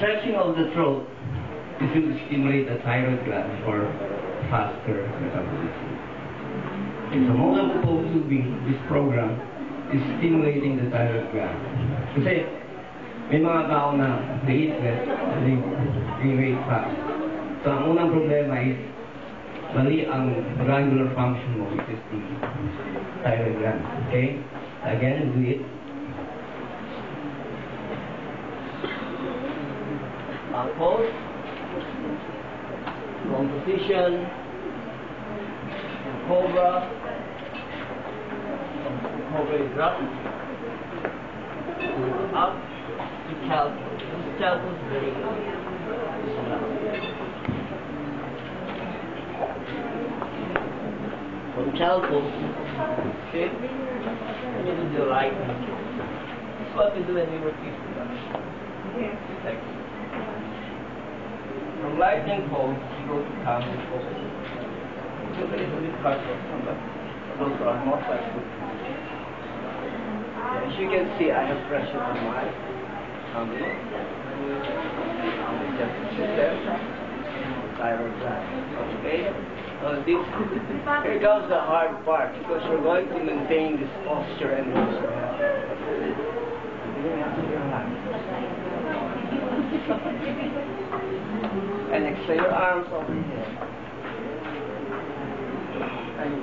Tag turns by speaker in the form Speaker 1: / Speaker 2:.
Speaker 1: stretching of the throat is to stimulate the thyroid gland for faster metabolism. Okay, so mode of cold tubing, this program, is stimulating the thyroid gland. Kasi may mga tao na they eat less, they gain weight fast. So ang unang problema is mali ang glandular function mo, which is the thyroid gland. Okay? Again, do it. Pause. Wrong position. Cobra. Cobra is up. Up to calculus. This calculus is very good. From calculus, okay, and you do the right hand. This is what we do when we work with production. From lightning pose, you go to calming pose. It's a little bit hard for some, but those are more flexible. As you can see, I have pressure on my tummy. Just sit there. Thyroid gland. Okay? Here comes the hard part, because we're going to maintain this posture and use your hand. And extend your arms over here. And